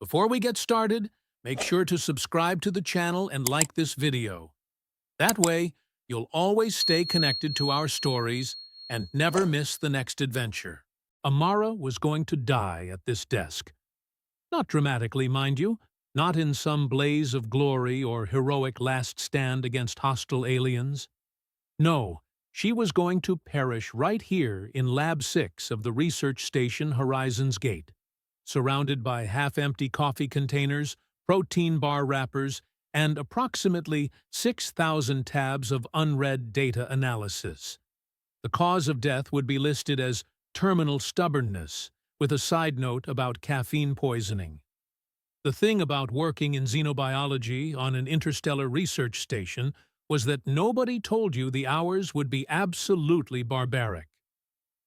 Before we get started, make sure to subscribe to the channel and like this video. That way, you'll always stay connected to our stories and never miss the next adventure. Amara was going to die at this desk. Not dramatically, mind you, not in some blaze of glory or heroic last stand against hostile aliens. No, she was going to perish right here in Lab 6 of the research station Horizon's Gate, surrounded by half-empty coffee containers, protein bar wrappers, and approximately 6,000 tabs of unread data analysis. The cause of death would be listed as terminal stubbornness, with a side note about caffeine poisoning. The thing about working in xenobiology on an interstellar research station was that nobody told you the hours would be absolutely barbaric.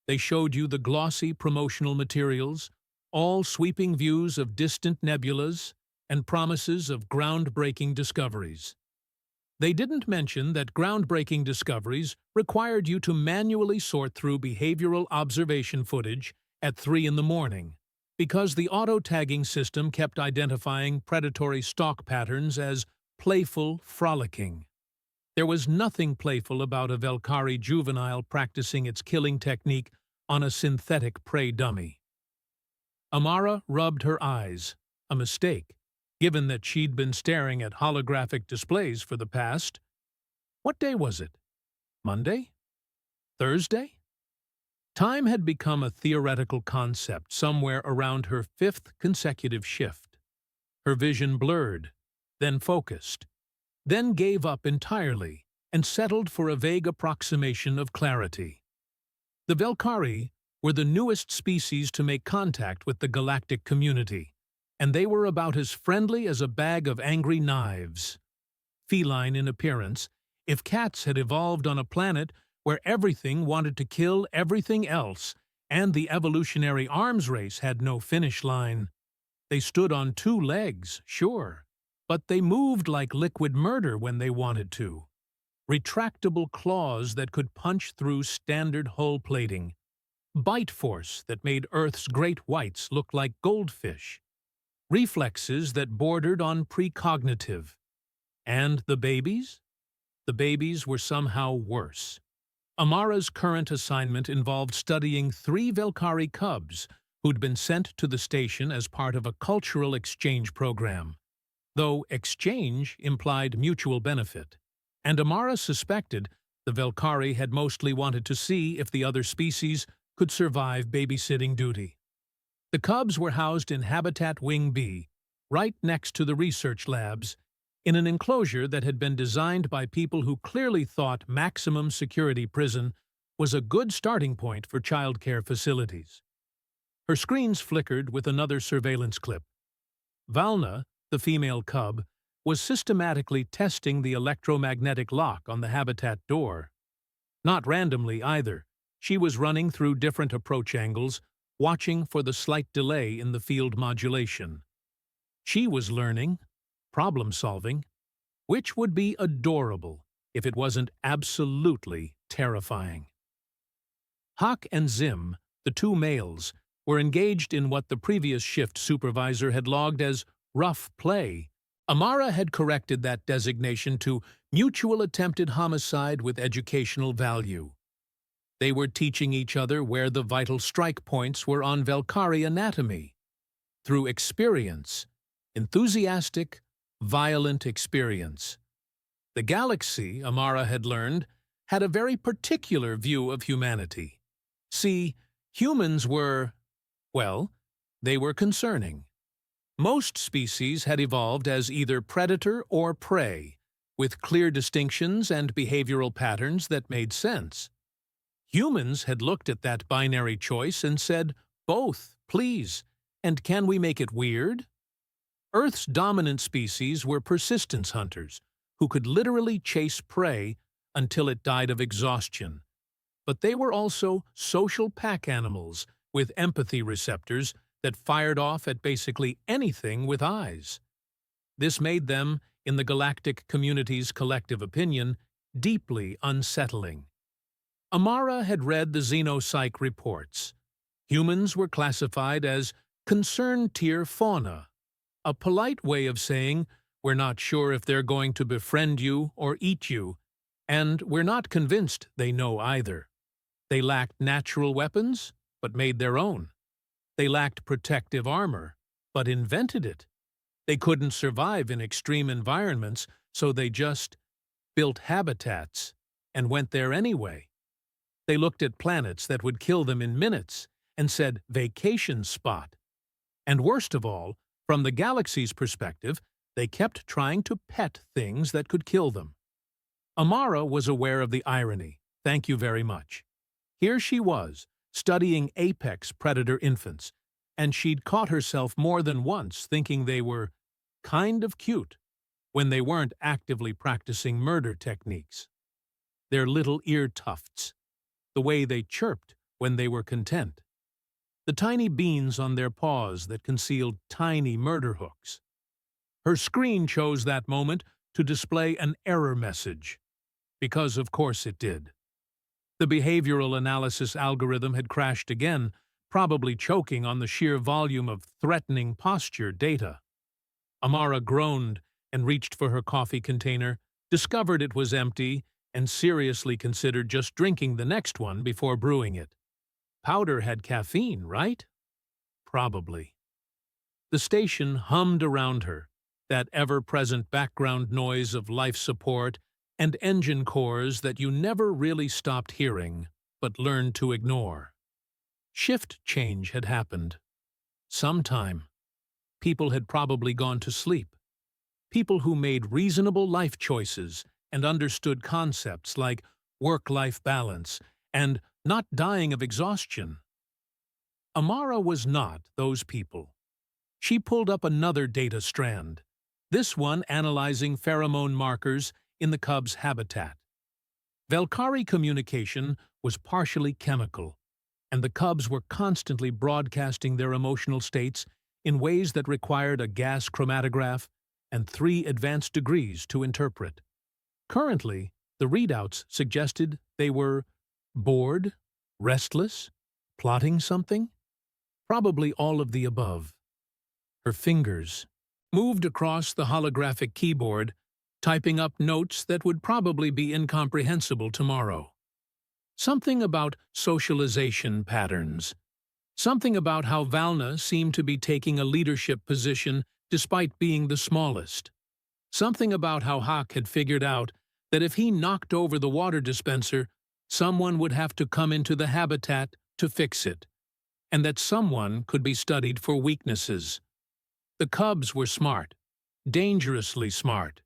They showed you the glossy promotional materials, all sweeping views of distant nebulas, and promises of groundbreaking discoveries. They didn't mention that groundbreaking discoveries required you to manually sort through behavioral observation footage at 3 in the morning, because the auto-tagging system kept identifying predatory stalk patterns as playful frolicking. There was nothing playful about a Velcari juvenile practicing its killing technique on a synthetic prey dummy. Amara rubbed her eyes, a mistake, given that she'd been staring at holographic displays for the past— What day was it? Monday? Thursday? Time had become a theoretical concept somewhere around her 5th consecutive shift. Her vision blurred, then focused, then gave up entirely and settled for a vague approximation of clarity. The Velcari were the newest species to make contact with the galactic community, and they were about as friendly as a bag of angry knives. Feline in appearance, if cats had evolved on a planet where everything wanted to kill everything else and the evolutionary arms race had no finish line. They stood on 2 legs, sure, but they moved like liquid murder when they wanted to. Retractable claws that could punch through standard hull plating. Bite force that made Earth's great whites look like goldfish. Reflexes that bordered on precognitive. And the babies? The babies were somehow worse. Amara's current assignment involved studying 3 Velcari cubs who'd been sent to the station as part of a cultural exchange program, though exchange implied mutual benefit, and Amara suspected the Velcari had mostly wanted to see if the other species could survive babysitting duty. The cubs were housed in Habitat Wing B, right next to the research labs, in an enclosure that had been designed by people who clearly thought maximum security prison was a good starting point for childcare facilities. Her screens flickered with another surveillance clip. Valna, the female cub, was systematically testing the electromagnetic lock on the habitat door. Not randomly either. She was running through different approach angles, watching for the slight delay in the field modulation. She was learning, problem-solving, which would be adorable if it wasn't absolutely terrifying. Hawk and Zim, the 2 males, were engaged in what the previous shift supervisor had logged as rough play. Amara had corrected that designation to mutual attempted homicide with educational value. They were teaching each other where the vital strike points were on Velcari anatomy. Through experience, enthusiastic, violent experience. The galaxy, Amara had learned, had a very particular view of humanity. See, humans were, well, they were concerning. Most species had evolved as either predator or prey, with clear distinctions and behavioral patterns that made sense. Humans had looked at that binary choice and said, both, please, and can we make it weird? Earth's dominant species were persistence hunters, who could literally chase prey until it died of exhaustion. But they were also social pack animals with empathy receptors that fired off at basically anything with eyes. This made them, in the galactic community's collective opinion, deeply unsettling. Amara had read the xenopsych reports. Humans were classified as concern tier fauna, A polite way of saying, we're not sure if they're going to befriend you or eat you, and we're not convinced they know either. They lacked natural weapons, but made their own. They lacked protective armor, but invented it. They couldn't survive in extreme environments, so they just built habitats and went there anyway. They looked at planets that would kill them in minutes and said, vacation spot. And worst of all, from the galaxy's perspective, they kept trying to pet things that could kill them. Amara was aware of the irony. Thank you very much. Here she was, studying apex predator infants, and she'd caught herself more than once thinking they were kind of cute when they weren't actively practicing murder techniques. Their little ear tufts, the way they chirped when they were content, the tiny beans on their paws that concealed tiny murder hooks. Her screen chose that moment to display an error message, because of course it did. The behavioral analysis algorithm had crashed again, probably choking on the sheer volume of threatening posture data. Amara groaned and reached for her coffee container, discovered it was empty, and seriously considered just drinking the next one before brewing it. Powder had caffeine, right? Probably. The station hummed around her, that ever-present background noise of life support and engine cores that you never really stopped hearing, but learned to ignore. Shift change had happened. Sometime. People had probably gone to sleep. People who made reasonable life choices and understood concepts like work-life balance and not dying of exhaustion. Amara was not those people. She pulled up another data strand, this one analyzing pheromone markers in the cub's habitat. Velcari communication was partially chemical, and the cubs were constantly broadcasting their emotional states in ways that required a gas chromatograph and 3 advanced degrees to interpret. Currently, the readouts suggested they were bored, restless, plotting something? Probably all of the above. Her fingers moved across the holographic keyboard, typing up notes that would probably be incomprehensible tomorrow. Something about socialization patterns. Something about how Valna seemed to be taking a leadership position despite being the smallest. Something about how Hawk had figured out that if he knocked over the water dispenser, someone would have to come into the habitat to fix it, and that someone could be studied for weaknesses. The cubs were smart, dangerously smart,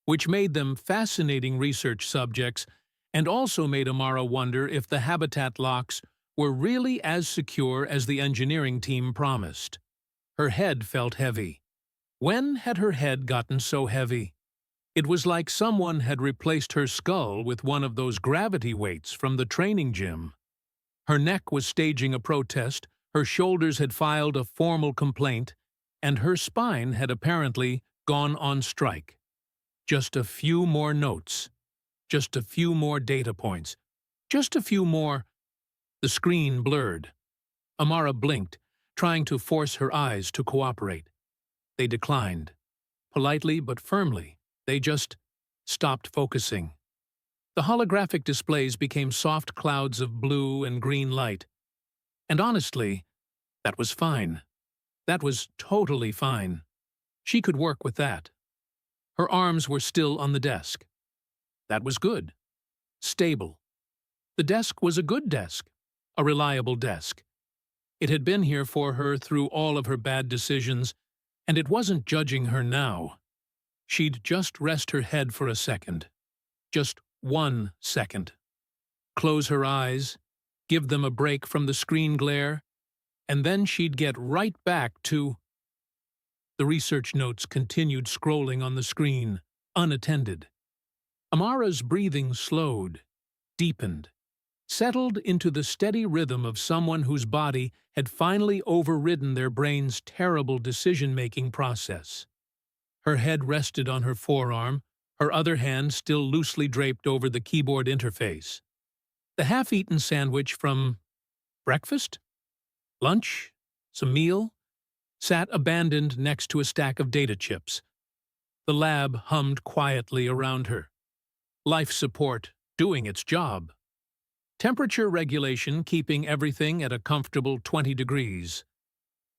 which made them fascinating research subjects and also made Amara wonder if the habitat locks were really as secure as the engineering team promised. Her head felt heavy. When had her head gotten so heavy? It was like someone had replaced her skull with one of those gravity weights from the training gym. Her neck was staging a protest, her shoulders had filed a formal complaint, and her spine had apparently gone on strike. Just a few more notes. Just a few more data points. Just a few more. The screen blurred. Amara blinked, trying to force her eyes to cooperate. They declined. Politely but firmly, they just stopped focusing. The holographic displays became soft clouds of blue and green light. And honestly, that was fine. That was totally fine. She could work with that. Her arms were still on the desk. That was good. Stable. The desk was a good desk. A reliable desk. It had been here for her through all of her bad decisions, and it wasn't judging her now. She'd just rest her head for a second. Just 1 second. Close her eyes, give them a break from the screen glare, and then she'd get right back to... The research notes continued scrolling on the screen, unattended. Amara's breathing slowed, deepened, settled into the steady rhythm of someone whose body had finally overridden their brain's terrible decision-making process. Her head rested on her forearm, her other hand still loosely draped over the keyboard interface. The half-eaten sandwich from breakfast? Lunch? Some meal? sat abandoned next to a stack of data chips. The lab hummed quietly around her. Life support doing its job. Temperature regulation keeping everything at a comfortable 20 degrees.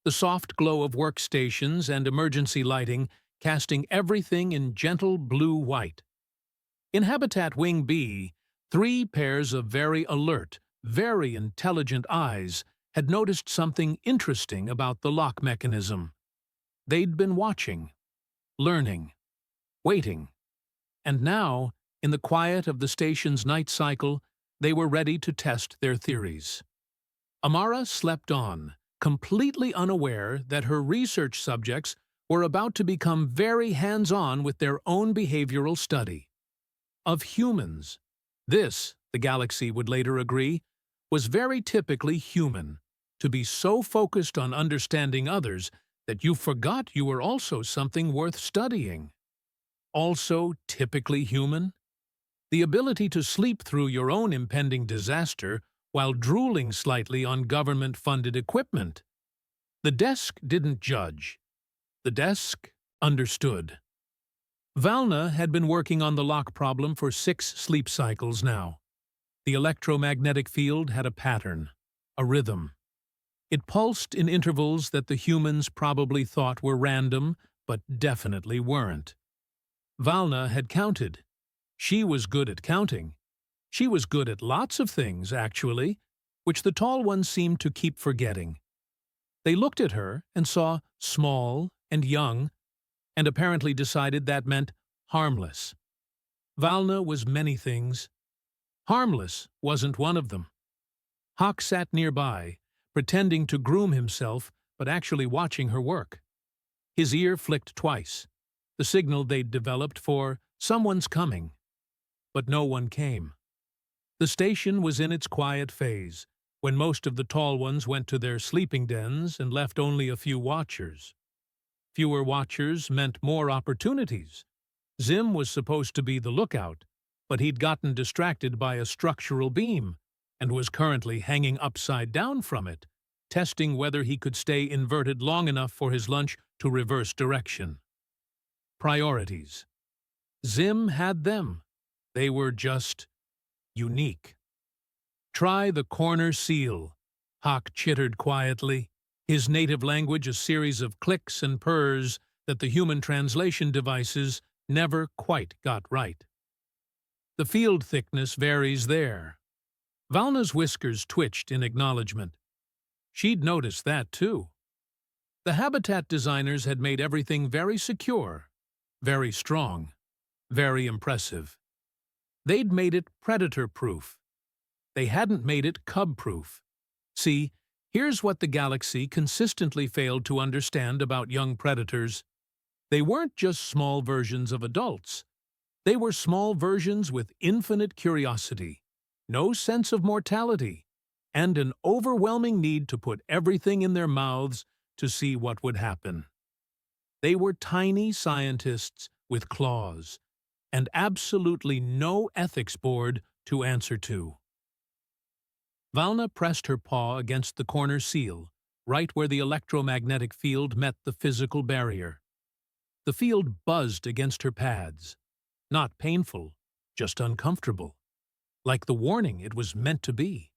The soft glow of workstations and emergency lighting casting everything in gentle blue-white. In Habitat Wing B, 3 pairs of very alert, very intelligent eyes had noticed something interesting about the lock mechanism. They'd been watching, learning, waiting, and now, in the quiet of the station's night cycle, they were ready to test their theories. Amara slept on, completely unaware that her research subjects were about to become very hands-on with their own behavioral study. Of humans. This, the galaxy would later agree, was very typically human, to be so focused on understanding others that you forgot you were also something worth studying. Also typically human? The ability to sleep through your own impending disaster while drooling slightly on government-funded equipment. The desk didn't judge. The desk understood. Valna had been working on the lock problem for 6 sleep cycles now. The electromagnetic field had a pattern, a rhythm. It pulsed in intervals that the humans probably thought were random, but definitely weren't. Valna had counted. She was good at counting. She was good at lots of things, actually, which the tall ones seemed to keep forgetting. They looked at her and saw small and young, and apparently decided that meant harmless. Valna was many things. Harmless wasn't one of them. Hawk sat nearby, pretending to groom himself, but actually watching her work. His ear flicked twice, the signal they'd developed for someone's coming. But no one came. The station was in its quiet phase, when most of the tall ones went to their sleeping dens and left only a few watchers. Fewer watchers meant more opportunities. Zim was supposed to be the lookout, but he'd gotten distracted by a structural beam and was currently hanging upside down from it, testing whether he could stay inverted long enough for his lunch to reverse direction. Priorities. Zim had them. They were just unique. Try the corner seal, Hawk chittered quietly, his native language a series of clicks and purrs that the human translation devices never quite got right. The field thickness varies there. Valna's whiskers twitched in acknowledgement. She'd noticed that, too. The habitat designers had made everything very secure, very strong, very impressive. They'd made it predator-proof. They hadn't made it cub-proof. See, here's what the galaxy consistently failed to understand about young predators. They weren't just small versions of adults. They were small versions with infinite curiosity, no sense of mortality, and an overwhelming need to put everything in their mouths to see what would happen. They were tiny scientists with claws, and absolutely no ethics board to answer to. Valna pressed her paw against the corner seal, right where the electromagnetic field met the physical barrier. The field buzzed against her pads. Not painful, just uncomfortable. Like the warning it was meant to be.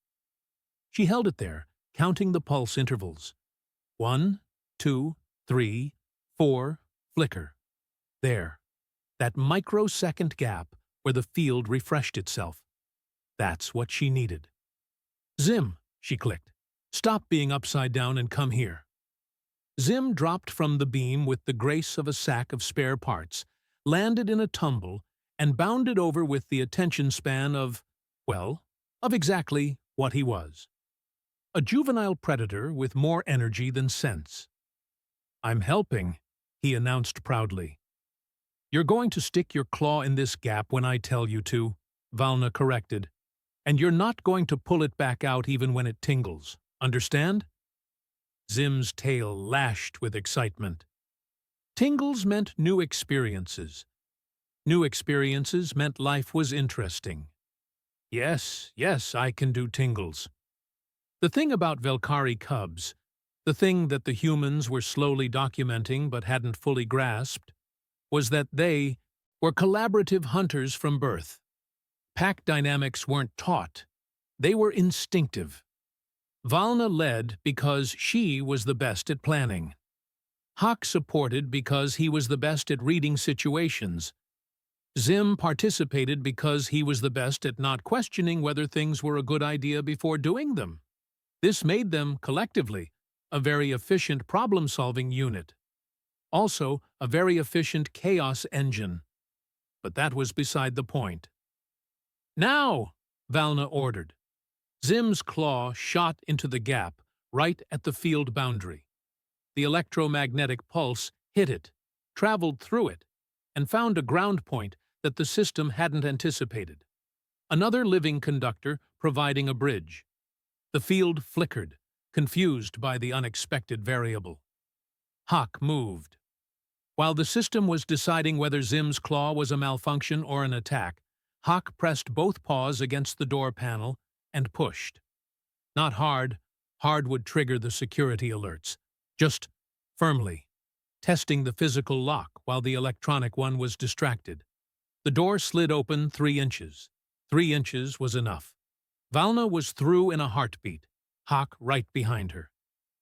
She held it there, counting the pulse intervals. 1, 2, 3, 4, flicker. There. That microsecond gap where the field refreshed itself. That's what she needed. Zim, she clicked. Stop being upside down and come here. Zim dropped from the beam with the grace of a sack of spare parts, landed in a tumble, and bounded over with the attention span of, well, of exactly what he was. A juvenile predator with more energy than sense. I'm helping, he announced proudly. You're going to stick your claw in this gap when I tell you to, Valna corrected. And you're not going to pull it back out even when it tingles. Understand? Zim's tail lashed with excitement. Tingles meant new experiences. New experiences meant life was interesting. Yes, I can do tingles. The thing about Velcari cubs, The thing that the humans were slowly documenting but hadn't fully grasped was that they were collaborative hunters from birth. Pack dynamics weren't taught, they were instinctive. Valna led because she was the best at planning. Hawk supported because he was the best at reading situations. Zim participated because he was the best at not questioning whether things were a good idea before doing them. This made them, collectively, a very efficient problem-solving unit. Also, a very efficient chaos engine. But that was beside the point. "Now!" Valna ordered. Zim's claw shot into the gap, right at the field boundary. The electromagnetic pulse hit it, traveled through it, and found a ground point that the system hadn't anticipated. Another living conductor providing a bridge. The field flickered, confused by the unexpected variable. Hawk moved. While the system was deciding whether Zim's claw was a malfunction or an attack, Hawk pressed both paws against the door panel and pushed. Not hard. Hard would trigger the security alerts. Just firmly, testing the physical lock while the electronic one was distracted. The door slid open 3 inches. 3 inches was enough. Valna was through in a heartbeat, Hawk right behind her.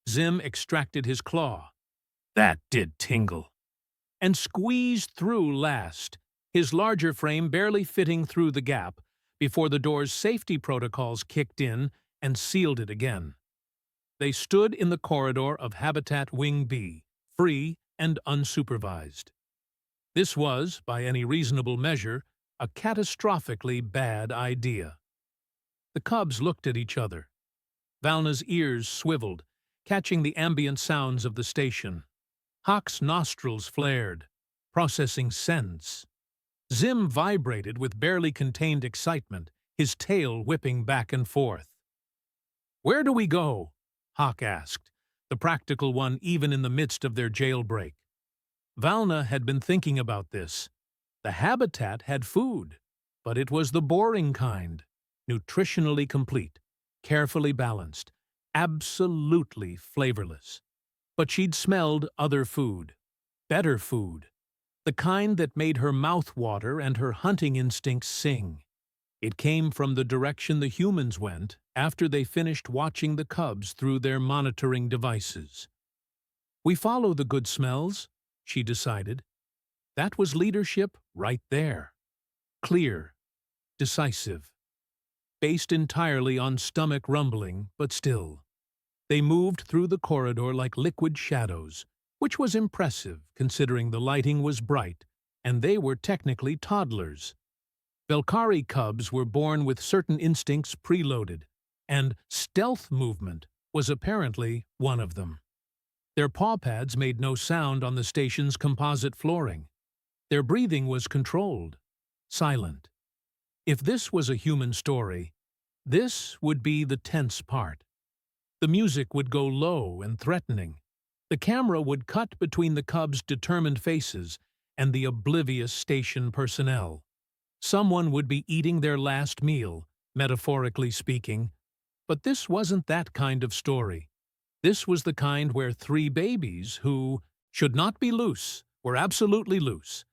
Zim extracted his claw. That did tingle. And squeezed through last, his larger frame barely fitting through the gap before the door's safety protocols kicked in and sealed it again. They stood in the corridor of Habitat Wing B, free and unsupervised. This was, by any reasonable measure, a catastrophically bad idea. The cubs looked at each other. Valna's ears swiveled, catching the ambient sounds of the station. Hawk's nostrils flared, processing sense. Zim vibrated with barely contained excitement, his tail whipping back and forth. "Where do we go?" Hawk asked, the practical one even in the midst of their jailbreak. Valna had been thinking about this. The habitat had food, but it was the boring kind, nutritionally complete, carefully balanced, absolutely flavorless. But she'd smelled other food, better food, the kind that made her mouth water and her hunting instincts sing. It came from the direction the humans went after they finished watching the cubs through their monitoring devices. "We follow the good smells," she decided. That was leadership right there. Clear, decisive, based entirely on stomach rumbling, but still. They moved through the corridor like liquid shadows, which was impressive considering the lighting was bright and they were technically toddlers. Velcari cubs were born with certain instincts preloaded, and stealth movement was apparently one of them. Their paw pads made no sound on the station's composite flooring. Their breathing was controlled, silent. If this was a human story, this would be the tense part. The music would go low and threatening. The camera would cut between the cubs' determined faces and the oblivious station personnel. Someone would be eating their last meal, metaphorically speaking. But this wasn't that kind of story. This was the kind where 3 babies who should not be loose were absolutely loose,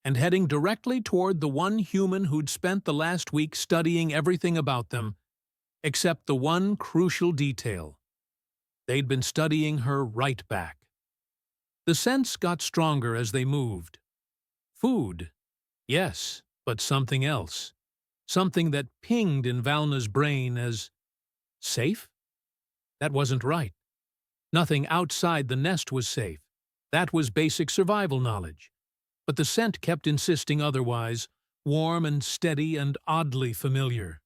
and heading directly toward the one human who'd spent the last week studying everything about them, except the one crucial detail. They'd been studying her right back. The sense got stronger as they moved. Food, yes, but something else. Something that pinged in Valna's brain as safe? That wasn't right. Nothing outside the nest was safe. That was basic survival knowledge. But the scent kept insisting otherwise, warm and steady and oddly familiar.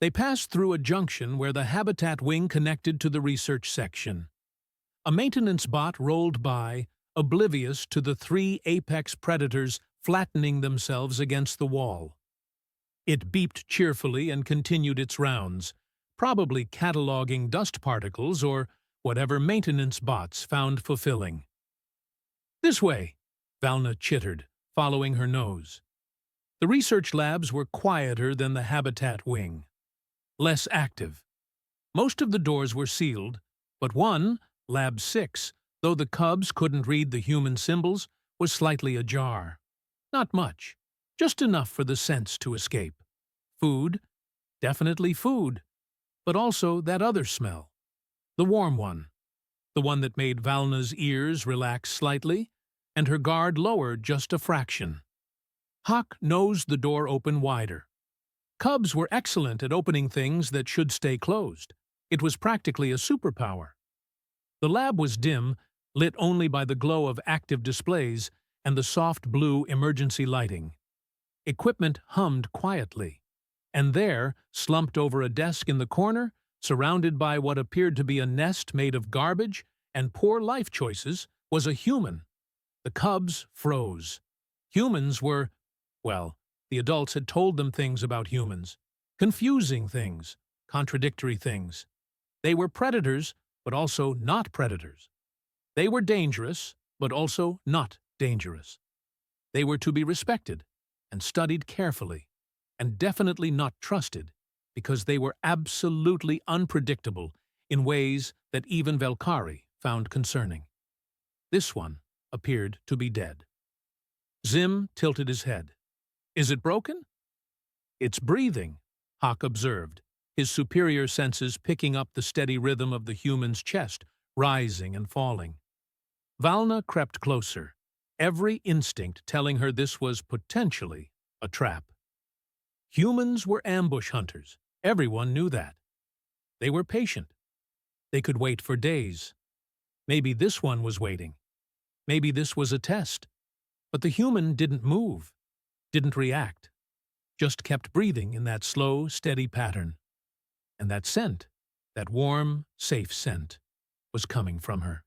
They passed through a junction where the habitat wing connected to the research section. A maintenance bot rolled by, oblivious to the 3 apex predators flattening themselves against the wall. It beeped cheerfully and continued its rounds, probably cataloging dust particles or whatever maintenance bots found fulfilling. "This way," Valna chittered, following her nose. The research labs were quieter than the habitat wing. Less active. Most of the doors were sealed, but one, Lab 6, though the cubs couldn't read the human symbols, was slightly ajar. Not much, just enough for the sense to escape. Food, definitely food, but also that other smell. The warm one. The one that made Valna's ears relax slightly, and her guard lower just a fraction. Hawk nosed the door open wider. Cubs were excellent at opening things that should stay closed. It was practically a superpower. The lab was dim, lit only by the glow of active displays and the soft blue emergency lighting. Equipment hummed quietly. And there, slumped over a desk in the corner, surrounded by what appeared to be a nest made of garbage and poor life choices, was a human. The cubs froze. Humans were, well, the adults had told them things about humans. Confusing things, contradictory things. They were predators, but also not predators. They were dangerous, but also not dangerous. They were to be respected and studied carefully, and definitely not trusted, because they were absolutely unpredictable in ways that even Velcari found concerning. This one appeared to be dead. Zim tilted his head. Is it broken? It's breathing, Hawk observed, his superior senses picking up the steady rhythm of the human's chest, rising and falling. Valna crept closer, every instinct telling her this was potentially a trap. Humans were ambush hunters. Everyone knew that. They were patient. They could wait for days. Maybe this one was waiting. Maybe this was a test. But the human didn't move, didn't react, just kept breathing in that slow, steady pattern. And that scent, that warm, safe scent, was coming from her.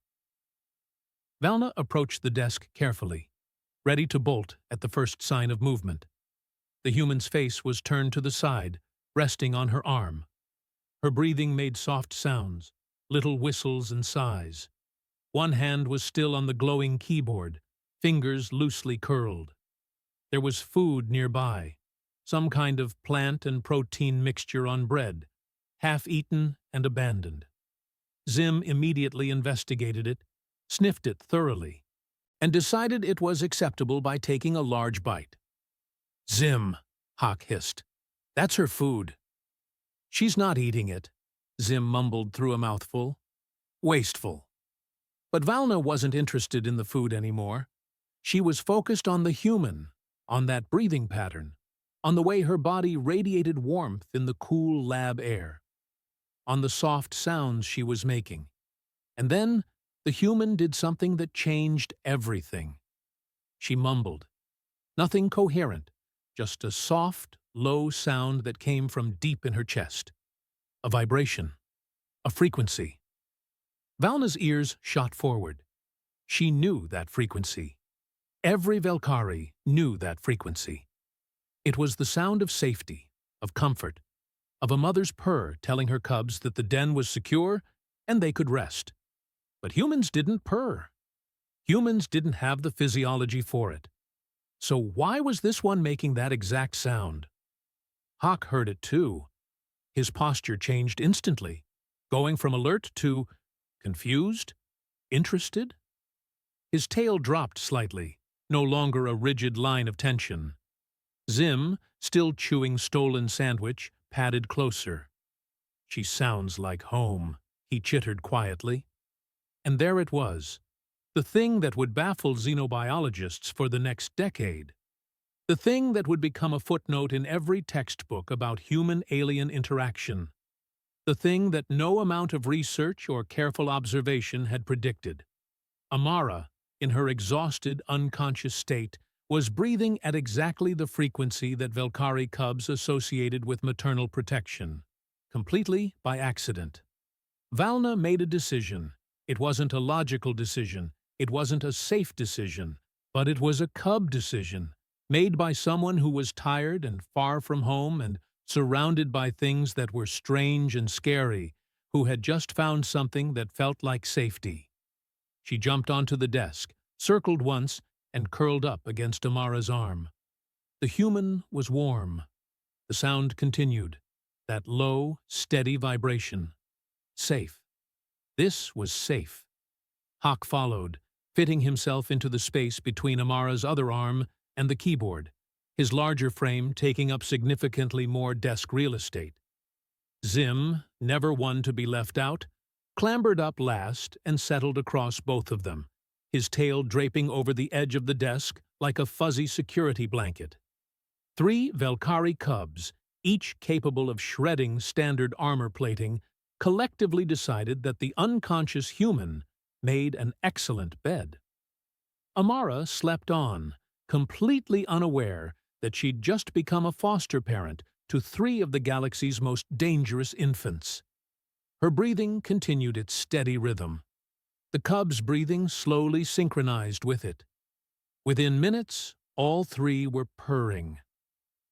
Valna approached the desk carefully, ready to bolt at the first sign of movement. The human's face was turned to the side, resting on her arm. Her breathing made soft sounds, little whistles and sighs. One hand was still on the glowing keyboard, fingers loosely curled. There was food nearby, some kind of plant and protein mixture on bread, half-eaten and abandoned. Zim immediately investigated it, sniffed it thoroughly, and decided it was acceptable by taking a large bite. Zim, Hawk hissed. That's her food. She's not eating it, Zim mumbled through a mouthful. Wasteful. But Valna wasn't interested in the food anymore. She was focused on the human, on that breathing pattern, on the way her body radiated warmth in the cool lab air, on the soft sounds she was making. And then the human did something that changed everything. She mumbled. Nothing coherent, just a soft, low sound that came from deep in her chest. A vibration. A frequency. Valna's ears shot forward. She knew that frequency. Every Velcari knew that frequency. It was the sound of safety, of comfort, of a mother's purr telling her cubs that the den was secure and they could rest. But humans didn't purr. Humans didn't have the physiology for it. So why was this one making that exact sound? Hawk heard it too. His posture changed instantly, going from alert to confused, interested. His tail dropped slightly, no longer a rigid line of tension. Zim, still chewing stolen sandwich, padded closer. She sounds like home, he chittered quietly. And there it was, the thing that would baffle xenobiologists for the next decade. The thing that would become a footnote in every textbook about human-alien interaction. The thing that no amount of research or careful observation had predicted. Amara, in her exhausted, unconscious state, was breathing at exactly the frequency that Velcari cubs associated with maternal protection, completely by accident. Valna made a decision. It wasn't a logical decision. It wasn't a safe decision. But it was a cub decision, made by someone who was tired and far from home and surrounded by things that were strange and scary, who had just found something that felt like safety. She jumped onto the desk, circled once, and curled up against Amara's arm. The human was warm. The sound continued, that low, steady vibration. Safe. This was safe. Hawk followed, fitting himself into the space between Amara's other arm and the keyboard, his larger frame taking up significantly more desk real estate. Zim, never one to be left out, clambered up last and settled across both of them, his tail draping over the edge of the desk like a fuzzy security blanket. 3 Velcari cubs, each capable of shredding standard armor plating, collectively decided that the unconscious human made an excellent bed. Amara slept on, completely unaware that she'd just become a foster parent to 3 of the galaxy's most dangerous infants. Her breathing continued its steady rhythm. The cubs' breathing slowly synchronized with it. Within minutes, all 3 were purring.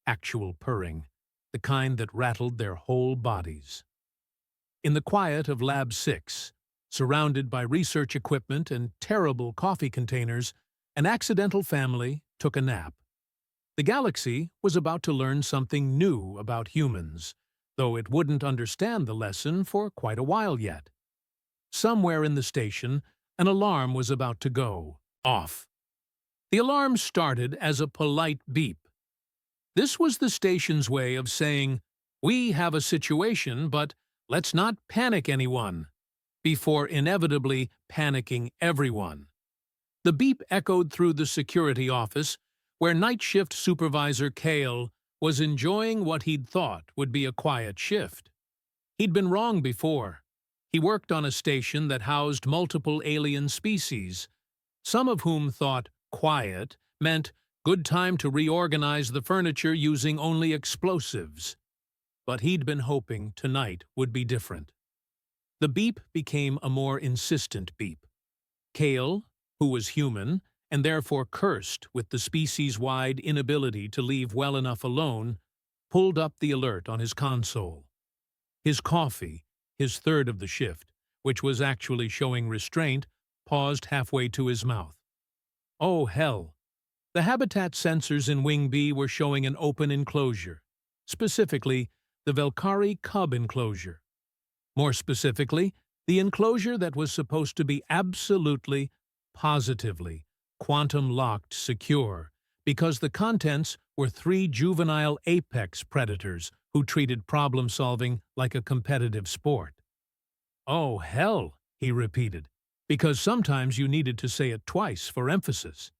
Actual purring, the kind that rattled their whole bodies. In the quiet of Lab 6, surrounded by research equipment and terrible coffee containers, an accidental family took a nap. The galaxy was about to learn something new about humans, though it wouldn't understand the lesson for quite a while yet. Somewhere in the station, an alarm was about to go off. The alarm started as a polite beep. This was the station's way of saying, "We have a situation, but let's not panic anyone," before inevitably panicking everyone. The beep echoed through the security office, where night shift supervisor Kale was enjoying what he'd thought would be a quiet shift. He'd been wrong before. He worked on a station that housed multiple alien species, some of whom thought quiet meant good time to reorganize the furniture using only explosives. But he'd been hoping tonight would be different. The beep became a more insistent beep. Kale, who was human, and therefore cursed with the species-wide inability to leave well enough alone, pulled up the alert on his console. His coffee, his third of the shift, which was actually showing restraint, paused halfway to his mouth. Oh, hell. The habitat sensors in Wing B were showing an open enclosure, specifically the Velcari cub enclosure. More specifically, the enclosure that was supposed to be absolutely, positively, quantum-locked secure, because the contents were 3 juvenile apex predators who treated problem-solving like a competitive sport. Oh, hell, he repeated, because sometimes you needed to say it twice for emphasis.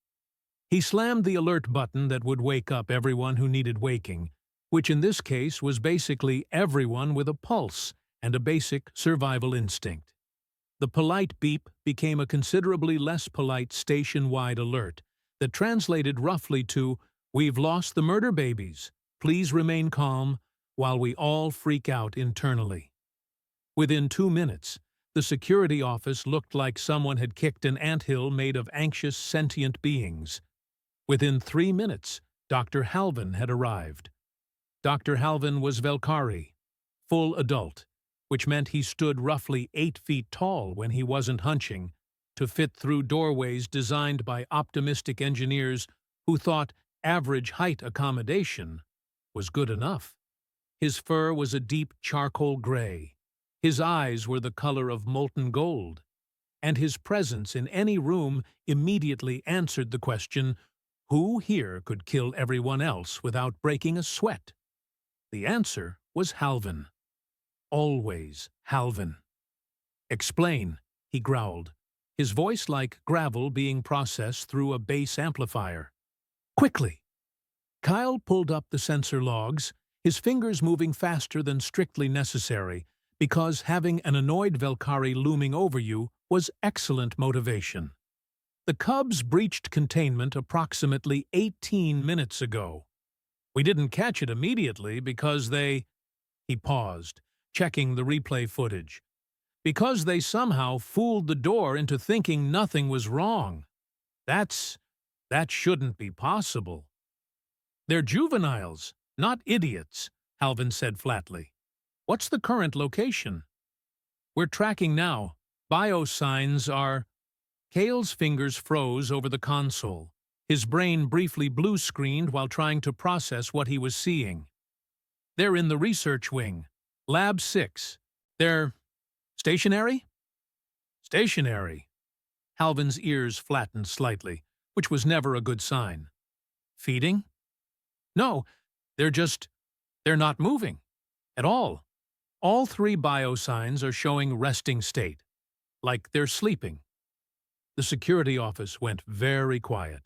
He slammed the alert button that would wake up everyone who needed waking, which in this case was basically everyone with a pulse and a basic survival instinct. The polite beep became a considerably less polite station-wide alert that translated roughly to, "We've lost the murder babies. Please remain calm while we all freak out internally." Within 2 minutes, the security office looked like someone had kicked an anthill made of anxious, sentient beings. Within 3 minutes, Dr. Halvin had arrived. Dr. Halvin was Velcari, full adult, which meant he stood roughly 8 feet tall when he wasn't hunching, to fit through doorways designed by optimistic engineers who thought average height accommodation was good enough. His fur was a deep charcoal gray, his eyes were the color of molten gold, and his presence in any room immediately answered the question, who here could kill everyone else without breaking a sweat? The answer was Halvin. Always Halvin. "Explain," he growled, his voice like gravel being processed through a bass amplifier. "Quickly!" Kyle pulled up the sensor logs, his fingers moving faster than strictly necessary, because having an annoyed Velcari looming over you was excellent motivation. The cubs breached containment approximately 18 minutes ago. We didn't catch it immediately because they... He paused, checking the replay footage. Because they somehow fooled the door into thinking nothing was wrong. That shouldn't be possible. "They're juveniles, not idiots," Halvin said flatly. "What's the current location?" "We're tracking now. Biosigns are..." Kale's fingers froze over the console, his brain briefly blue-screened while trying to process what he was seeing. "They're in the research wing. Lab 6. They're... stationary?" "Stationary." Halvin's ears flattened slightly, which was never a good sign. Feeding? No, they're not moving. At all. All three biosigns are showing resting state, like they're sleeping. The security office went very quiet.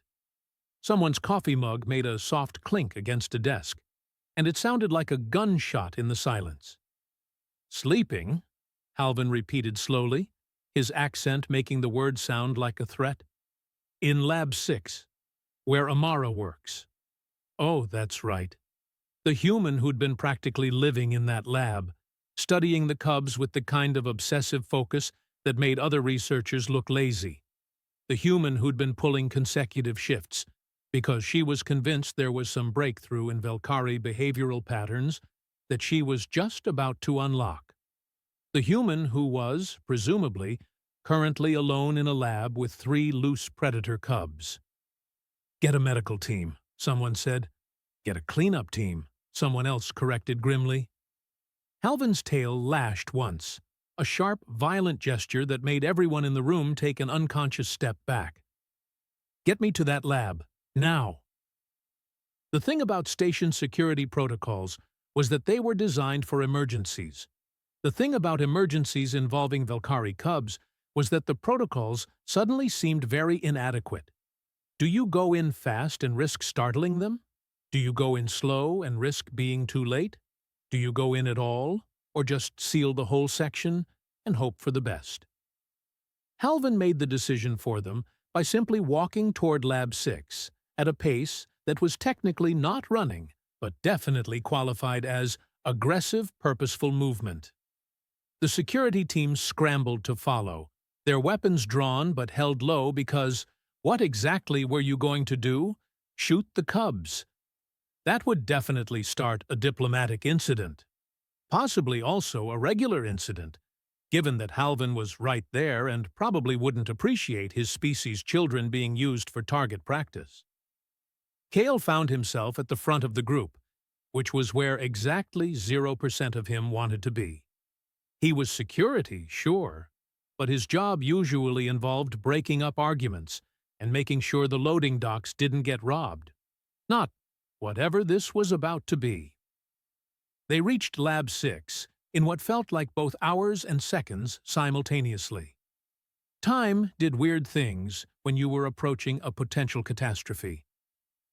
Someone's coffee mug made a soft clink against a desk, and it sounded like a gunshot in the silence. Sleeping? Halvin repeated slowly, his accent making the word sound like a threat. In Lab 6, where Amara works. Oh, that's right. The human who'd been practically living in that lab, studying the cubs with the kind of obsessive focus that made other researchers look lazy. The human who'd been pulling consecutive shifts, because she was convinced there was some breakthrough in Velcari behavioral patterns that she was just about to unlock. The human who was, presumably, currently alone in a lab with 3 loose predator cubs. Get a medical team, someone said. Get a cleanup team, someone else corrected grimly. Halvin's tail lashed once, a sharp, violent gesture that made everyone in the room take an unconscious step back. Get me to that lab, now. The thing about station security protocols was that they were designed for emergencies. The thing about emergencies involving Velcari cubs was that the protocols suddenly seemed very inadequate. Do you go in fast and risk startling them? Do you go in slow and risk being too late? Do you go in at all, or just seal the whole section and hope for the best? Halvin made the decision for them by simply walking toward Lab 6 at a pace that was technically not running, but definitely qualified as aggressive, purposeful movement. The security team scrambled to follow, their weapons drawn but held low because what exactly were you going to do? Shoot the cubs. That would definitely start a diplomatic incident. Possibly also a regular incident, given that Halvin was right there and probably wouldn't appreciate his species' children being used for target practice. Kale found himself at the front of the group, which was where exactly 0% of him wanted to be. He was security, sure, but his job usually involved breaking up arguments and making sure the loading docks didn't get robbed. Not whatever this was about to be. They reached Lab 6 in what felt like both hours and seconds simultaneously. Time did weird things when you were approaching a potential catastrophe.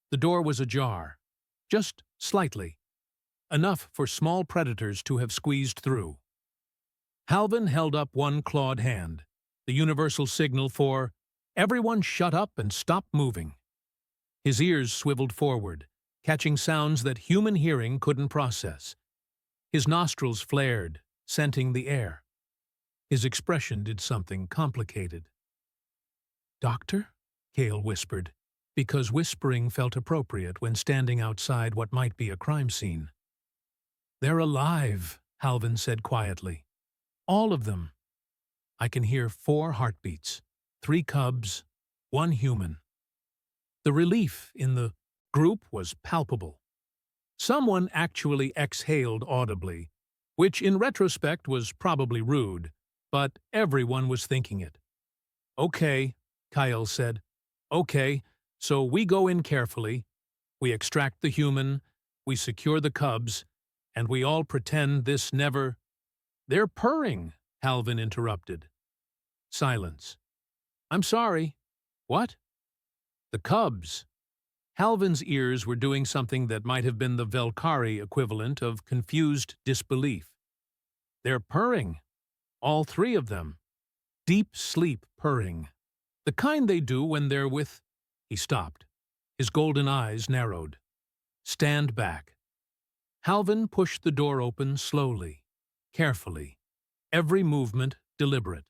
The door was ajar, just slightly, enough for small predators to have squeezed through. Halvin held up one clawed hand, the universal signal for, "Everyone shut up and stop moving." His ears swiveled forward, catching sounds that human hearing couldn't process. His nostrils flared, scenting the air. His expression did something complicated. "Doctor?" Kale whispered, because whispering felt appropriate when standing outside what might be a crime scene. "They're alive," Halvin said quietly. "All of them. I can hear 4 heartbeats, 3 cubs, 1 human." The relief in the group was palpable. Someone actually exhaled audibly, which in retrospect was probably rude, but everyone was thinking it. "Okay," Kyle said. "Okay, so we go in carefully, we extract the human, we secure the cubs, and we all pretend this never—" "They're purring," Halvin interrupted. Silence. "I'm sorry. What?" "The cubs." Halvin's ears were doing something that might have been the Velcari equivalent of confused disbelief. "They're purring. All 3 of them. Deep sleep purring. The kind they do when they're with—" He stopped. His golden eyes narrowed. "Stand back." Halvin pushed the door open slowly, carefully, every movement deliberate.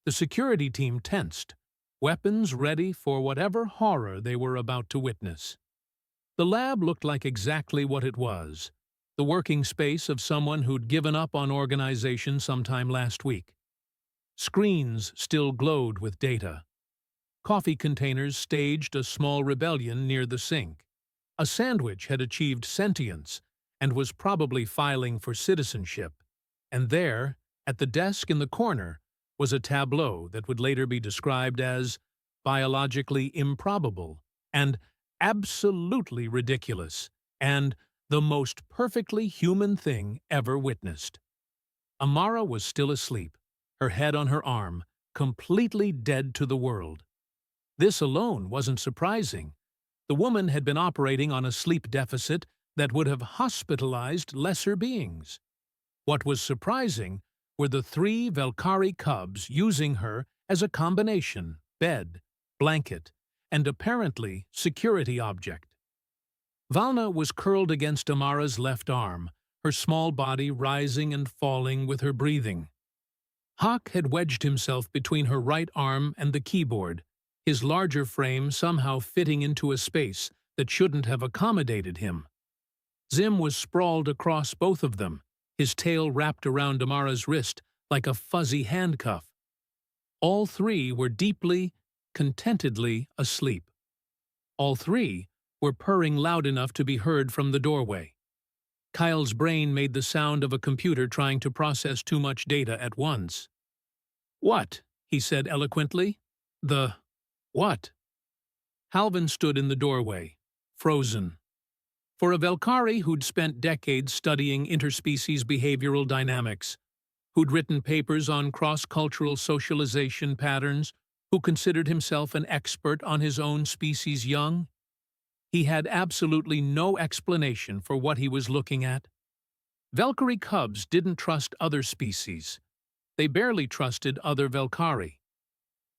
The security team tensed, weapons ready for whatever horror they were about to witness. The lab looked like exactly what it was, the working space of someone who'd given up on organization sometime last week. Screens still glowed with data. Coffee containers staged a small rebellion near the sink. A sandwich had achieved sentience and was probably filing for citizenship. And there, at the desk in the corner, was a tableau that would later be described as biologically improbable and absolutely ridiculous and the most perfectly human thing ever witnessed. Amara was still asleep, her head on her arm, completely dead to the world. This alone wasn't surprising. The woman had been operating on a sleep deficit that would have hospitalized lesser beings. What was surprising were the 3 Velcari cubs using her as a combination bed, blanket, and apparently security object. Valna was curled against Amara's left arm, her small body rising and falling with her breathing. Hawk had wedged himself between her right arm and the keyboard, his larger frame somehow fitting into a space that shouldn't have accommodated him. Zim was sprawled across both of them, his tail wrapped around Amara's wrist like a fuzzy handcuff. All 3 were deeply, contentedly asleep. All 3 were purring loud enough to be heard from the doorway. Kyle's brain made the sound of a computer trying to process too much data at once. "What?" he said eloquently. What?" Halvin stood in the doorway, frozen. For a Velcari who'd spent decades studying interspecies behavioral dynamics, who'd written papers on cross-cultural socialization patterns, who considered himself an expert on his own species' young, he had absolutely no explanation for what he was looking at. Velcari cubs didn't trust other species. They barely trusted other Velcari.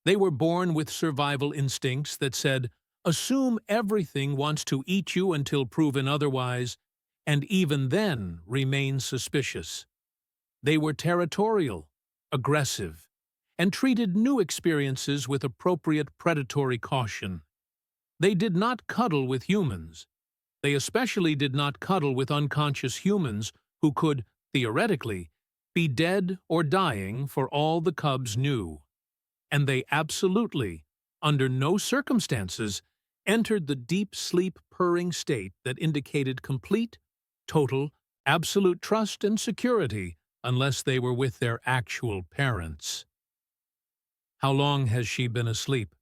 They were born with survival instincts that said, assume everything wants to eat you until proven otherwise, and even then remain suspicious. They were territorial, aggressive, and treated new experiences with appropriate predatory caution. They did not cuddle with humans. They especially did not cuddle with unconscious humans who could, theoretically, be dead or dying for all the cubs knew. And they absolutely, under no circumstances, entered the deep sleep purring state that indicated complete, total, absolute trust and security unless they were with their actual parents. "How long has she been asleep?"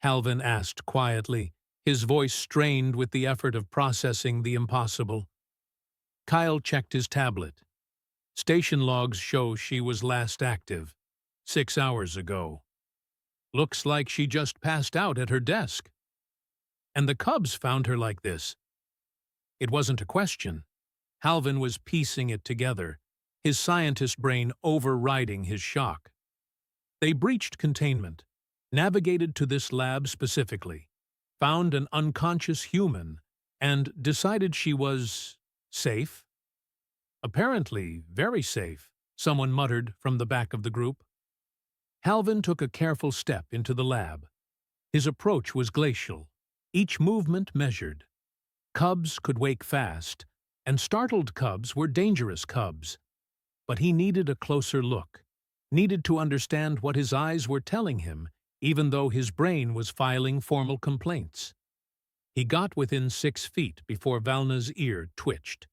Halvin asked quietly, his voice strained with the effort of processing the impossible. Kyle checked his tablet. Station logs show she was last active 6 hours ago. "Looks like she just passed out at her desk." "And the cubs found her like this." It wasn't a question. Halvin was piecing it together, his scientist brain overriding his shock. They breached containment, navigated to this lab specifically, found an unconscious human, and decided she was safe? "Apparently very safe," someone muttered from the back of the group. Halvin took a careful step into the lab. His approach was glacial, each movement measured. Cubs could wake fast, and startled cubs were dangerous cubs. But he needed a closer look, needed to understand what his eyes were telling him, even though his brain was filing formal complaints. He got within 6 feet before Valna's ear twitched.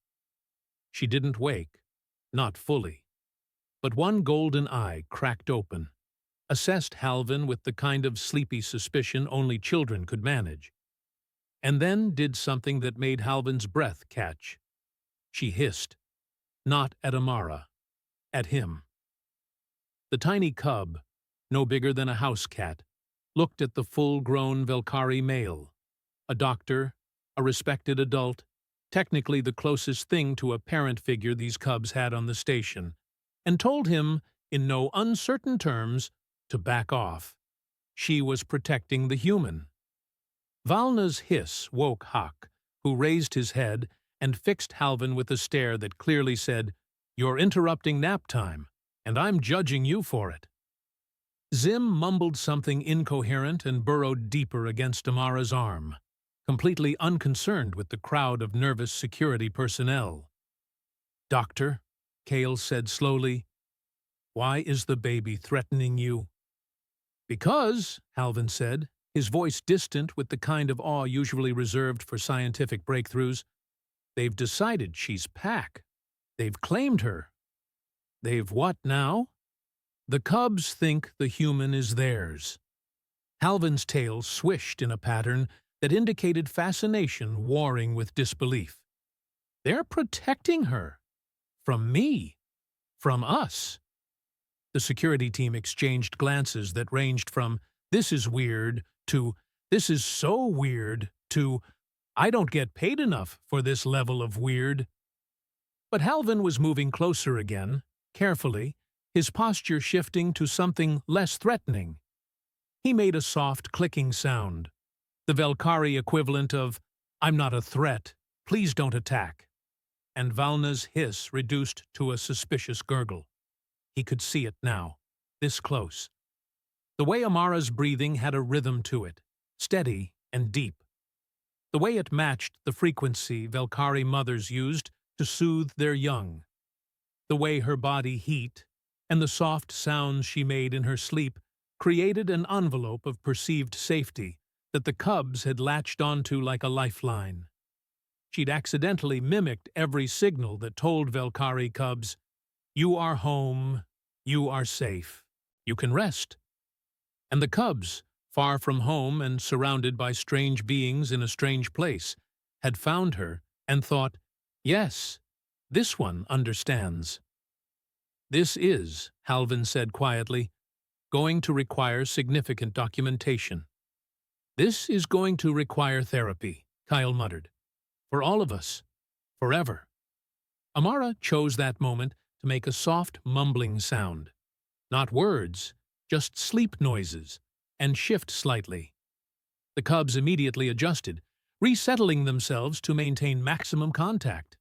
She didn't wake, not fully. But one golden eye cracked open, assessed Halvin with the kind of sleepy suspicion only children could manage, and then did something that made Halvin's breath catch. She hissed, not at Amara, at him. The tiny cub, no bigger than a house cat, looked at the full-grown Velcari male, a doctor, a respected adult, technically the closest thing to a parent figure these cubs had on the station, and told him, in no uncertain terms, to back off. She was protecting the human. Valna's hiss woke Hawk, who raised his head and fixed Halvin with a stare that clearly said, "You're interrupting nap time, and I'm judging you for it." Zim mumbled something incoherent and burrowed deeper against Amara's arm, completely unconcerned with the crowd of nervous security personnel. "Doctor," Kale said slowly, "why is the baby threatening you?" "Because," Halvin said, his voice distant with the kind of awe usually reserved for scientific breakthroughs, "they've decided she's Pac. They've claimed her." "They've what now?" The cubs think the human is theirs. Halvin's tail swished in a pattern that indicated fascination warring with disbelief. They're protecting her. From me. From us. The security team exchanged glances that ranged from, "This is weird," to, "This is so weird," to, "I don't get paid enough for this level of weird." But Halvin was moving closer again, carefully, his posture shifting to something less threatening. He made a soft clicking sound, the Velcari equivalent of, "I'm not a threat, please don't attack," and Valna's hiss reduced to a suspicious gurgle. He could see it now, this close. The way Amara's breathing had a rhythm to it, steady and deep. The way it matched the frequency Velcari mothers used to soothe their young. The way her body heat and the soft sounds she made in her sleep created an envelope of perceived safety that the cubs had latched onto like a lifeline. She'd accidentally mimicked every signal that told Velcari cubs, "You are home, you are safe, you can rest." And the cubs, far from home and surrounded by strange beings in a strange place, had found her and thought, "Yes, this one understands." "This is," Halvin said quietly, "going to require significant documentation." "This is going to require therapy," Kyle muttered. "For all of us. Forever." Amara chose that moment to make a soft, mumbling sound. Not words, just sleep noises, and shift slightly. The cubs immediately adjusted, resettling themselves to maintain maximum contact.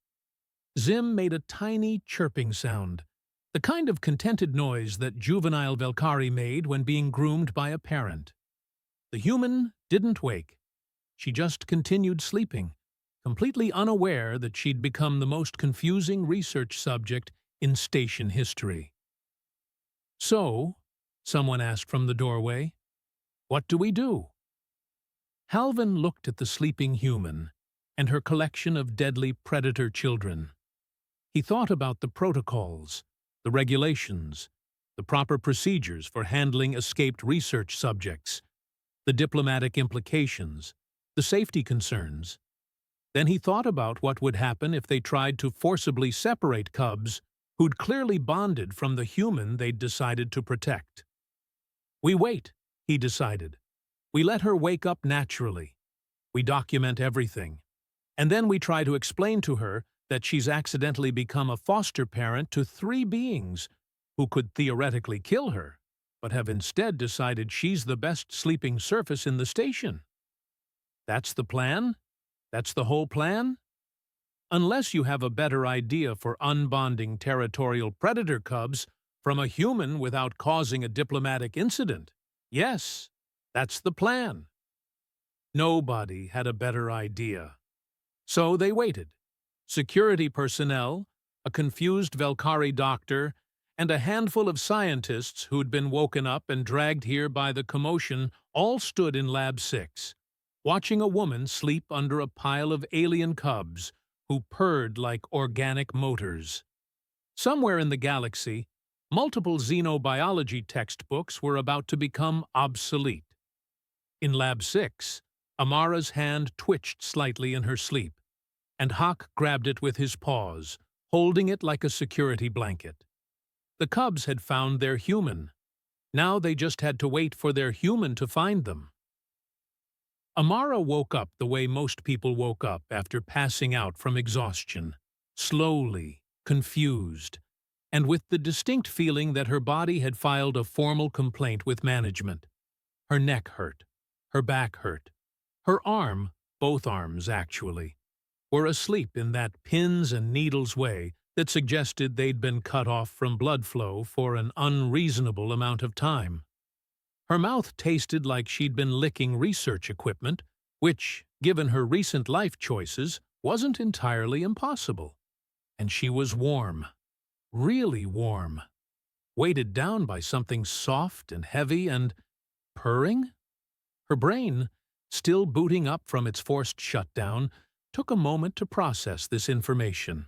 Zim made a tiny chirping sound, the kind of contented noise that juvenile Velcari made when being groomed by a parent. The human didn't wake. She just continued sleeping, completely unaware that she'd become the most confusing research subject in station history. "So," someone asked from the doorway, "what do we do?" Halvin looked at the sleeping human and her collection of deadly predator children. He thought about the protocols, the regulations, the proper procedures for handling escaped research subjects, the diplomatic implications, the safety concerns. Then he thought about what would happen if they tried to forcibly separate cubs who'd clearly bonded from the human they'd decided to protect. "We wait," he decided. "We let her wake up naturally. We document everything. And then we try to explain to her that she's accidentally become a foster parent to 3 beings who could theoretically kill her, but have instead decided she's the best sleeping surface in the station." That's the plan? That's the whole plan? Unless you have a better idea for unbonding territorial predator cubs from a human without causing a diplomatic incident. Yes, that's the plan. Nobody had a better idea. So they waited. Security personnel, a confused Velcari doctor, and a handful of scientists who'd been woken up and dragged here by the commotion all stood in Lab 6, watching a woman sleep under a pile of alien cubs who purred like organic motors. Somewhere in the galaxy, multiple xenobiology textbooks were about to become obsolete. In Lab 6, Amara's hand twitched slightly in her sleep, and Hawk grabbed it with his paws, holding it like a security blanket. The cubs had found their human. Now they just had to wait for their human to find them. Amara woke up the way most people woke up after passing out from exhaustion, slowly, confused, and with the distinct feeling that her body had filed a formal complaint with management. Her neck hurt, her back hurt, her arm, both arms actually, were asleep in that pins and needles way that suggested they'd been cut off from blood flow for an unreasonable amount of time. Her mouth tasted like she'd been licking research equipment, which, given her recent life choices, wasn't entirely impossible. And she was warm, really warm, weighted down by something soft and heavy and purring. Her brain, still booting up from its forced shutdown, took a moment to process this information.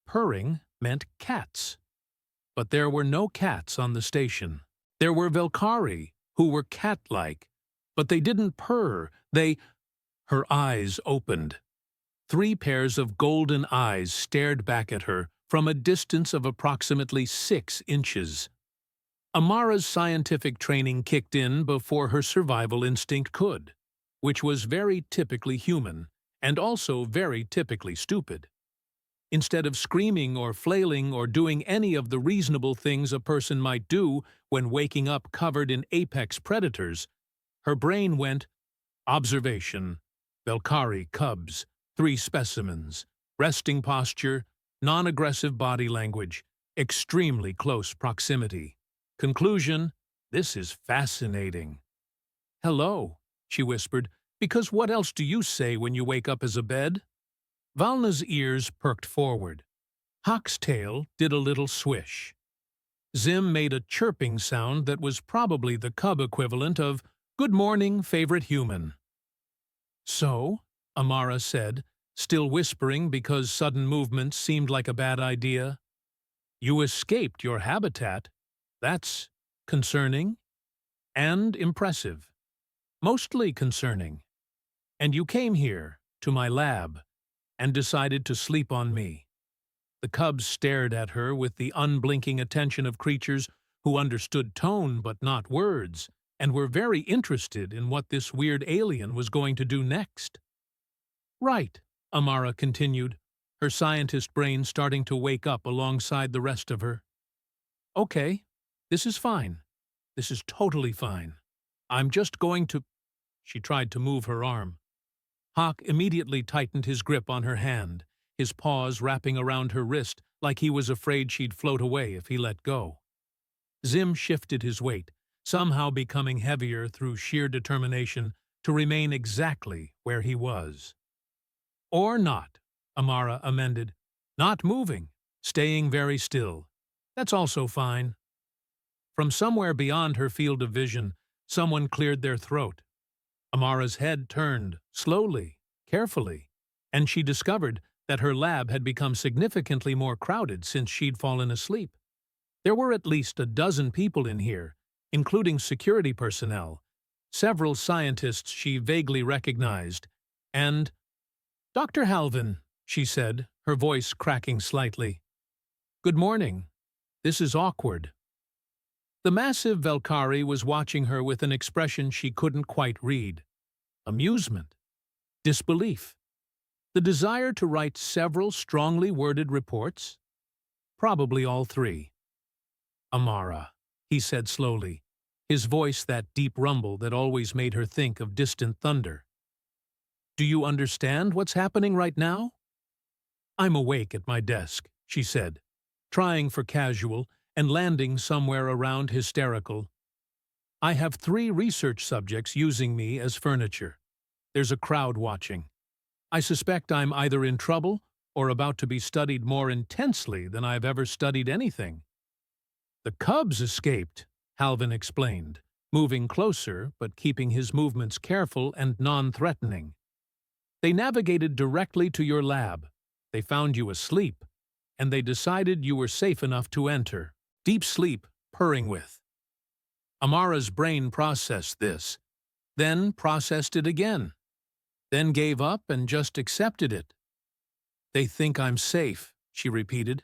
Purring meant cats. But there were no cats on the station. There were Velcari, who were cat-like, but they didn't purr, Her eyes opened. 3 pairs of golden eyes stared back at her from a distance of approximately 6 inches. Amara's scientific training kicked in before her survival instinct could, which was very typically human and also very typically stupid. Instead of screaming or flailing or doing any of the reasonable things a person might do when waking up covered in apex predators, her brain went, observation, Velcari cubs, 3 specimens, resting posture, non-aggressive body language, extremely close proximity. Conclusion, this is fascinating. Hello, she whispered, because what else do you say when you wake up as a bed? Valna's ears perked forward. Hawk's tail did a little swish. Zim made a chirping sound that was probably the cub equivalent of, "Good morning, favorite human." So, Amara said, still whispering because sudden movements seemed like a bad idea, you escaped your habitat. That's concerning and impressive. Mostly concerning. And you came here, to my lab, and decided to sleep on me. The cubs stared at her with the unblinking attention of creatures who understood tone but not words, and were very interested in what this weird alien was going to do next. Right, Amara continued, her scientist brain starting to wake up alongside the rest of her. Okay, this is fine. This is totally fine. I'm just going to... She tried to move her arm. Hawk immediately tightened his grip on her hand, his paws wrapping around her wrist like he was afraid she'd float away if he let go. Zim shifted his weight, somehow becoming heavier through sheer determination to remain exactly where he was. Or not, Amara amended. Not moving, staying very still. That's also fine. From somewhere beyond her field of vision, someone cleared their throat. Amara's head turned, slowly, carefully, and she discovered that her lab had become significantly more crowded since she'd fallen asleep. There were at least a dozen people in here, including security personnel, several scientists she vaguely recognized, and Dr. Halvin, she said, her voice cracking slightly. Good morning. This is awkward. The massive Velcari was watching her with an expression she couldn't quite read. Amusement. Disbelief. The desire to write several strongly worded reports? Probably all 3. Amara, he said slowly, his voice that deep rumble that always made her think of distant thunder. Do you understand what's happening right now? I'm awake at my desk, she said, trying for casual and landing somewhere around hysterical. I have 3 research subjects using me as furniture. There's a crowd watching. I suspect I'm either in trouble or about to be studied more intensely than I've ever studied anything. The cubs escaped, Halvin explained, moving closer but keeping his movements careful and non-threatening. They navigated directly to your lab. They found you asleep, and they decided you were safe enough to enter. Deep sleep, purring with. Amara's brain processed this, then processed it again, then gave up and just accepted it. They think I'm safe, she repeated.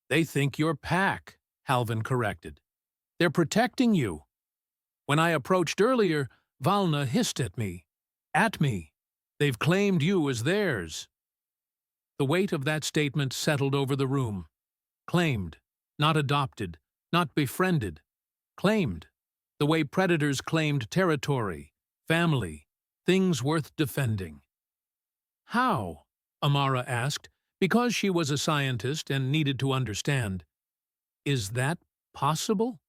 They think you're pack, Halvin corrected. They're protecting you. When I approached earlier, Valna hissed at me. At me. They've claimed you as theirs. The weight of that statement settled over the room. Claimed. Not adopted, not befriended, claimed, the way predators claimed territory, family, things worth defending. How? Amara asked, because she was a scientist and needed to understand. Is that possible?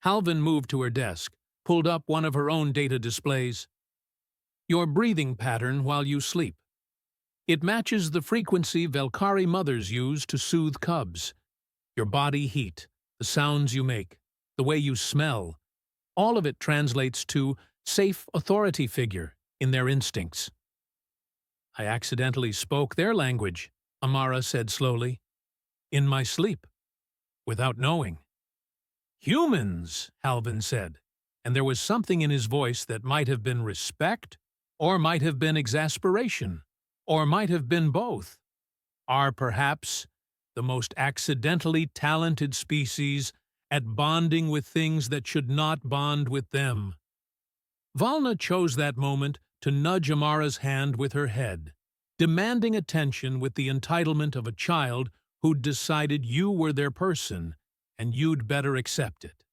Halvin moved to her desk, pulled up one of her own data displays. Your breathing pattern while you sleep. It matches the frequency Velcari mothers use to soothe cubs. Your body heat, the sounds you make, the way you smell, all of it translates to safe authority figure in their instincts. I accidentally spoke their language, Amara said slowly. In my sleep. without knowing. "Humans," Halvin said, and there was something in his voice that might have been respect, or might have been exasperation, or might have been both, "are perhaps the most accidentally talented species at bonding with things that should not bond with them." Valna chose that moment to nudge Amara's hand with her head, demanding attention with the entitlement of a child who'd decided you were their person and you'd better accept it.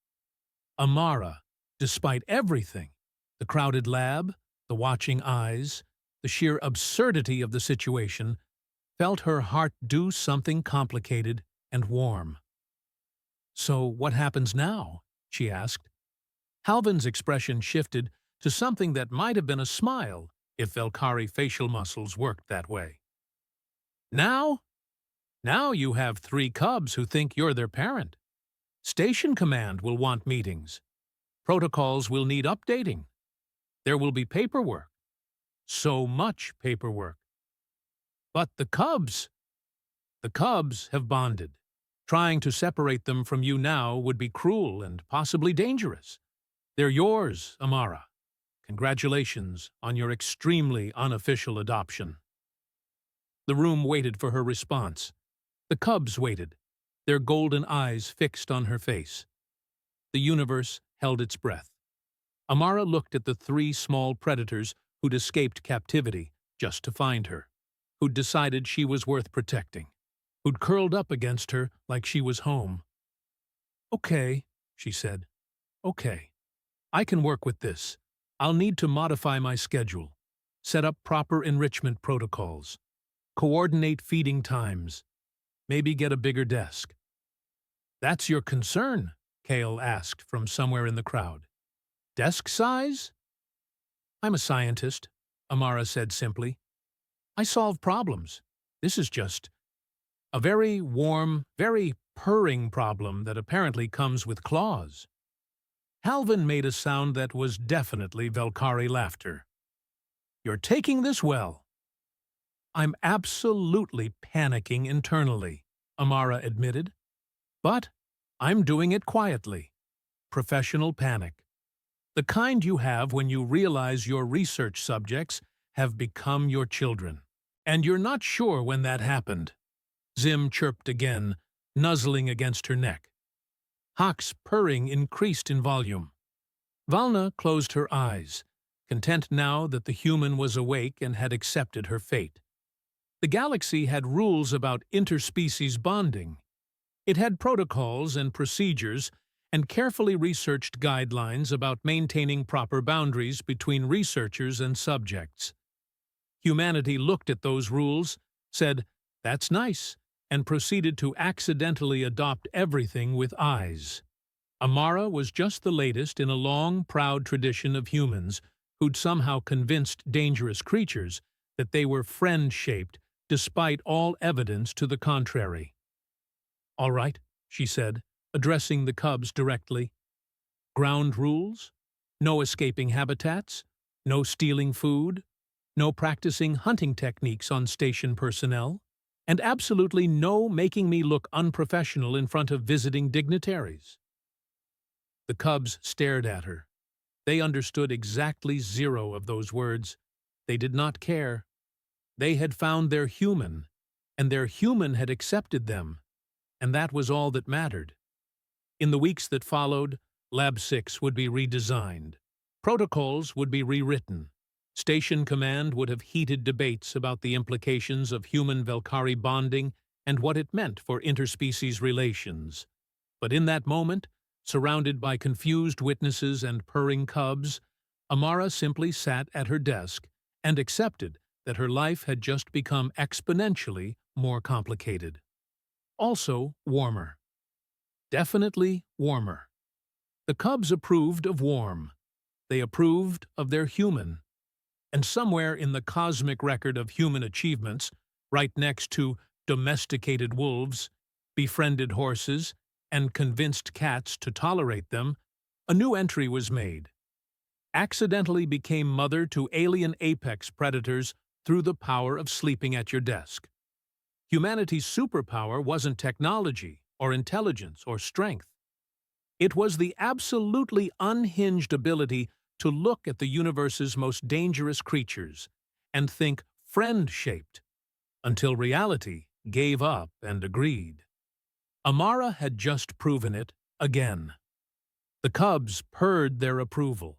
Amara, despite everything, the crowded lab, the watching eyes, the sheer absurdity of the situation, felt her heart do something complicated and warm. "So what happens now?" she asked. Halvin's expression shifted to something that might have been a smile if Velcari facial muscles worked that way. "Now? Now you have 3 cubs who think you're their parent. Station Command will want meetings. Protocols will need updating. There will be paperwork. So much paperwork. But the cubs have bonded. Trying to separate them from you now would be cruel and possibly dangerous. They're yours, Amara. Congratulations on your extremely unofficial adoption." The room waited for her response. The cubs waited, their golden eyes fixed on her face. The universe held its breath. Amara looked at the 3 small predators who'd escaped captivity just to find her, who'd decided she was worth protecting, who'd curled up against her like she was home. "Okay," she said. "Okay. I can work with this. I'll need to modify my schedule, set up proper enrichment protocols, coordinate feeding times, maybe get a bigger desk." "That's your concern?" Kale asked from somewhere in the crowd. "Desk size?" "I'm a scientist," Amara said simply. "I solve problems. This is just a very warm, very purring problem that apparently comes with claws." Halvin made a sound that was definitely Velcari laughter. "You're taking this well." "I'm absolutely panicking internally," Amara admitted. "But I'm doing it quietly. Professional panic. The kind you have when you realize your research subjects have become your children. And you're not sure when that happened." Zim chirped again, nuzzling against her neck. Hak's purring increased in volume. Valna closed her eyes, content now that the human was awake and had accepted her fate. The galaxy had rules about interspecies bonding. It had protocols and procedures and carefully researched guidelines about maintaining proper boundaries between researchers and subjects. Humanity looked at those rules, said, "That's nice," and proceeded to accidentally adopt everything with eyes. Amara was just the latest in a long, proud tradition of humans who'd somehow convinced dangerous creatures that they were friend-shaped despite all evidence to the contrary. "All right," she said, addressing the cubs directly. "Ground rules? No escaping habitats? No stealing food? No practicing hunting techniques on station personnel? And absolutely no making me look unprofessional in front of visiting dignitaries." The cubs stared at her. They understood exactly 0 of those words. They did not care. They had found their human, and their human had accepted them, and that was all that mattered. In the weeks that followed, Lab 6 would be redesigned. Protocols would be rewritten. Station Command would have heated debates about the implications of human-Velcari bonding and what it meant for interspecies relations. But in that moment, surrounded by confused witnesses and purring cubs, Amara simply sat at her desk and accepted that her life had just become exponentially more complicated. Also warmer. Definitely warmer. The cubs approved of warm. They approved of their human. And somewhere in the cosmic record of human achievements, right next to domesticated wolves, befriended horses, and convinced cats to tolerate them, a new entry was made. Accidentally became mother to alien apex predators through the power of sleeping at your desk. Humanity's superpower wasn't technology, or intelligence or strength. It was the absolutely unhinged ability to look at the universe's most dangerous creatures and think friend-shaped, until reality gave up and agreed. Amara had just proven it again. The cubs purred their approval,